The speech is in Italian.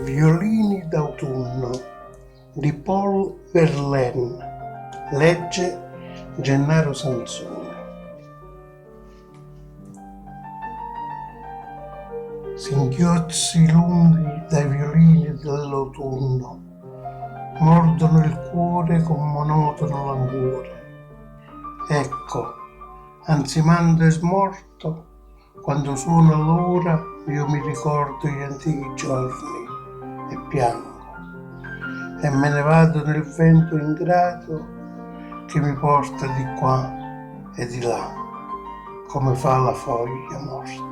Violini d'autunno di Paul Verlaine. Legge Gennaro Sansone. Singhiozzi lunghi dai violini dell'autunno mordono il cuore con monotono languore. Ecco, ansimando e smorto, quando suona l'ora io mi ricordo gli antichi giorni e piango, e me ne vado nel vento ingrato che mi porta di qua e di là, come fa la foglia morta.